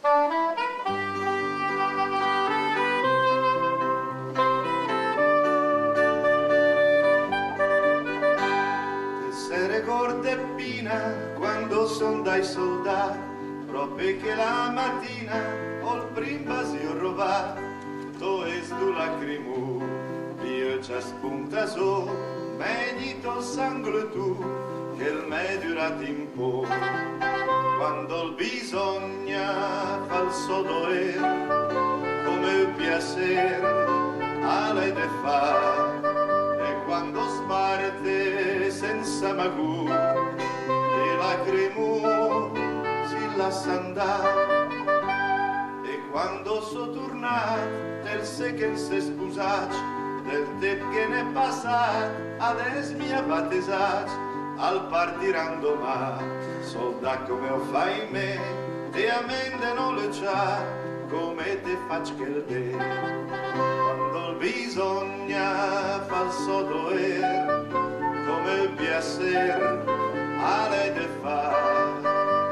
Essere corte e pina quando son dai soldati, proprio che la mattina ho il prim basio roba, to es du lacrimu, io già spunta so, medito sangue tu, che il me durat un po'. Quando il bisogna falso doer, come il piacer, ale de fa, e quando sparte senza magù, e lacrimu si lascia andare. E quando so tornat del se che s'è scusato, del tempo che ne è passato, adesso mi ha battesat al partirando ma solda come ho fai me e a mente non lo c'ha come te faccio che il te quando il bisogna falso doer come il piacer ale de fa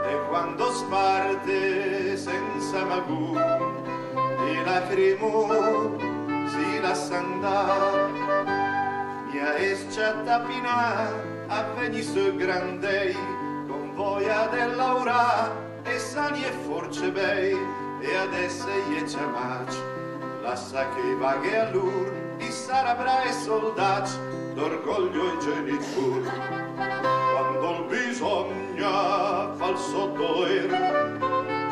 e quando sparte senza magù e lacrimu si lascia andare mia escia tapinà a veni su grandei con voglia dell'aura e sani e forse bei e adesso gli chiamacci lascia che vaghe a lur i sarabra e soldati d'orgoglio e genitur quando il bisogna falso doer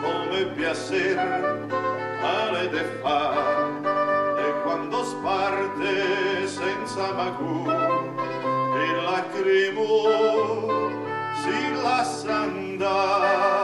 come piacer ale de fa e quando sparte senza magù e lacrimu si lascia andare.